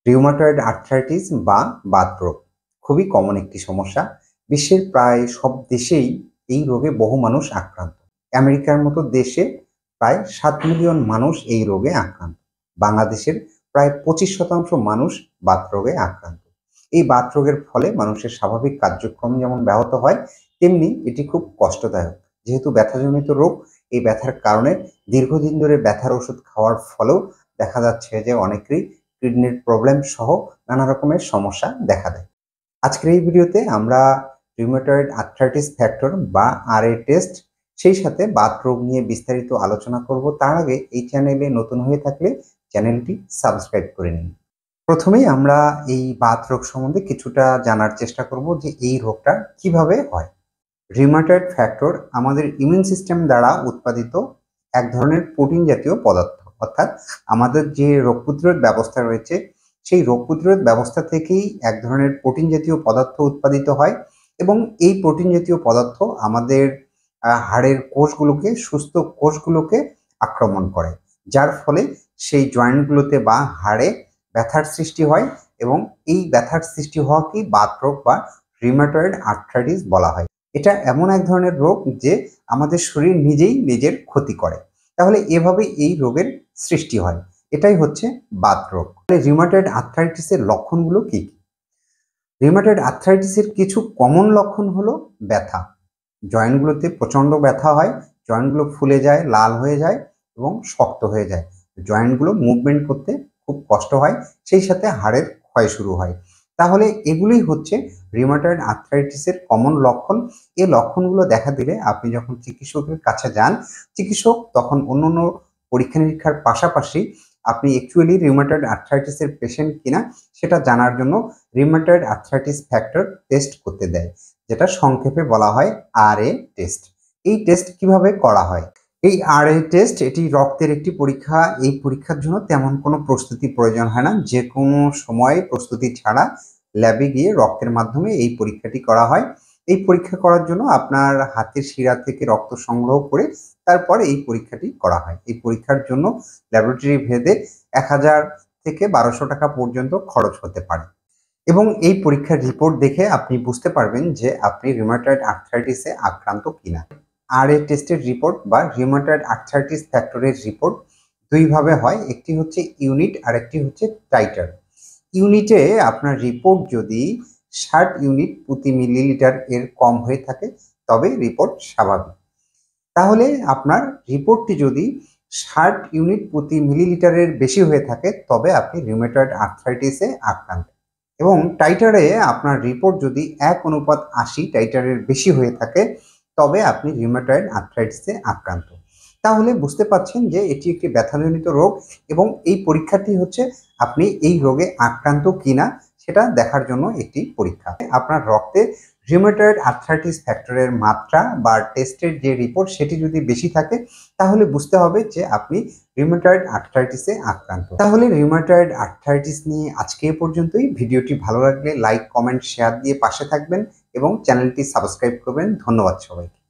Rheumatoid arthritis বা বাতরোগ খুবই common একটি সমস্যা। বিশ্বের প্রায় সব দেশেই এই রোগে বহু মানুষ আক্রান্ত। আমেরিকার মতো দেশে প্রায় 7 মিলিয়ন মানুষ এই রোগে আক্রান্ত। বাংলাদেশের প্রায় 25% মানুষ বাতরোগে আক্রান্ত। এই বাতরোগের ফলে মানুষের স্বাভাবিক কার্যক্রম যেমন ব্যাহত হয়, তেমনি এটি খুব কষ্টদায়ক। যেহেতু ব্যথাজনিত রোগ, এই ব্যথার কারণে দীর্ঘদিন ধরে ব্যথার ওষুধ খাওয়ার ফলেও দেখা যাচ্ছে যে অনেকেরই কিডনির প্রবলেম সহ নানা রকমের সমস্যা দেখা দেয়। আজকের এই ভিডিওতে আমরা রিউমাটয়েড আর্থ্রাইটিস ফ্যাক্টর বা আরএ টেস্ট, সেই সাথে বাতরোগ নিয়ে বিস্তারিত আলোচনা করব। তার আগে এই চ্যানেলে নতুন হয়ে থাকলে চ্যানেলটি সাবস্ক্রাইব করে নিন। প্রথমেই আমরা এই বাতরোগ সম্বন্ধে কিছুটা জানার চেষ্টা করব যে এই রোগটা কিভাবে হয়। রিউমাটয়েড ফ্যাক্টর আমাদের ইমিউন সিস্টেম দ্বারা উৎপাদিত এক ধরনের প্রোটিন জাতীয় পদার্থ, অর্থাৎ আমাদের যে রোগ প্রতিরোধ ব্যবস্থা রয়েছে সেই রোগ প্রতিরোধ ব্যবস্থা থেকেই এক ধরনের প্রোটিন জাতীয় পদার্থ উৎপাদিত হয় এবং এই প্রোটিন জাতীয় পদার্থ আমাদের হাড়ের কোষগুলোকে, সুস্থ কোষগুলোকে আক্রমণ করে, যার ফলে সেই জয়েন্টগুলোতে বা হাড়ে ব্যথার সৃষ্টি হয় এবং এই ব্যথার সৃষ্টি হওয়াকেই বাতরোগ বা রিউমাটয়েড আর্থ্রাইটিস বলা হয়। এটা এমন এক ধরনের রোগ যে আমাদের শরীর নিজেই নিজের ক্ষতি করে। তাহলে এভাবে এই রোগের সৃষ্টি হয়। এটাই হচ্ছে বাতরোগ। রিউমাটয়েড আর্থ্রাইটিসের লক্ষণগুলো কি কি? রিউমাটয়েড আর্থ্রাইটিসের কিছু কমন লক্ষণ হলো ব্যথা। জয়েন্টগুলোতে প্রচণ্ড ব্যথা হয়, জয়েন্টগুলো ফুলে যায়, লাল হয়ে যায় এবং শক্ত হয়ে যায়। জয়েন্টগুলো মুভমেন্ট করতে খুব কষ্ট হয়, সেই সাথে হাড়ের ক্ষয় শুরু হয়। তাহলে এগুলোই হচ্ছে রিউমাটয়েড আর্থ্রাইটিসের কমন লক্ষণ। এই লক্ষণগুলো দেখা দিলে আপনি যখন চিকিৎসকের কাছে যান, চিকিৎসক তখন অন্যান্য পরীক্ষা নিরীক্ষার পাশাপাশি আপনি অ্যাকচুয়ালি রিউমাটয়েড আর্থ্রাইটিসের পেশেন্ট কিনা সেটা জানার জন্য রিউমাটয়েড আর্থ্রাইটিস ফ্যাক্টর টেস্ট করতে দেয়, যেটা সংক্ষেপে বলা হয় আরএ টেস্ট। এই টেস্ট কিভাবে করা হয়? এই আরএ টেস্ট এটি রক্তের একটি পরীক্ষা। এই পরীক্ষার জন্য তেমন কোনো প্রস্তুতি প্রয়োজন হয় না। যে কোনো সময় প্রস্তুতি ছাড়া ল্যাবে গিয়ে রক্তের মাধ্যমে এই পরীক্ষাটি করা হয়। এই পরীক্ষা করার জন্য আপনার হাতের শিরা থেকে রক্ত সংগ্রহ করে তারপর এই পরীক্ষাটি করা হয়। এই পরীক্ষার জন্য ল্যাবরেটরি ভেদে 1000 থেকে 1200 টাকা পর্যন্ত খরচ হতে পারে এবং এই পরীক্ষার রিপোর্ট দেখে আপনি বুঝতে পারবেন যে আপনি রিউমাটয়েড আর্থ্রাইটিসে আক্রান্ত কিনা। আরএ টেস্টের রিপোর্ট বা রিউমাটয়েড আর্থ্রাইটিস ফ্যাক্টরের রিপোর্ট দুইভাবে হয়, একটি হচ্ছে ইউনিট আর একটি হচ্ছে টাইটার। ইউনিটে আপনার রিপোর্ট যদি 60 ইউনিট প্রতি মিলিলিটার এর কম হয়ে থাকে তবে রিপোর্ট স্বাভাবিক। তাহলে আপনার রিপোর্টটি যদি 60 ইউনিট প্রতি মিলিলিটারের বেশি হয়ে থাকে তবে আপনি রিউমাটয়েড আর্থ্রাইটিসে আক্রান্ত। এবং টাইটারে আপনার রিপোর্ট যদি 1:80 টাইটারের বেশি হয়ে থাকে তবে আপনি রিউমাটয়েড আর্থ্রাইটিসে আক্রান্ত। তাহলে বুঝতে পারছেন যে এটি একটি ব্যথাজনিত রোগ এবং এই পরীক্ষাটি হচ্ছে আপনি এই রোগে আক্রান্ত কিনা সেটা দেখার জন্য একটি পরীক্ষা। আপনার রক্তে রিউমাটয়েড আর্থ্রাইটিস ফ্যাক্টরের মাত্রা বা টেস্টের যে রিপোর্ট সেটি যদি বেশি থাকে তাহলে বুঝতে হবে যে আপনি রিউমাটয়েড আর্থ্রাইটিসে আক্রান্ত। তাহলে রিউমাটয়েড আর্থ্রাইটিস নিয়ে আজকে এ পর্যন্তই। ভিডিওটি ভালো লাগলে লাইক, কমেন্ট, শেয়ার দিয়ে পাশে থাকবেন এবং চ্যানেলটি সাবস্ক্রাইব করবেন। ধন্যবাদ সবাইকে।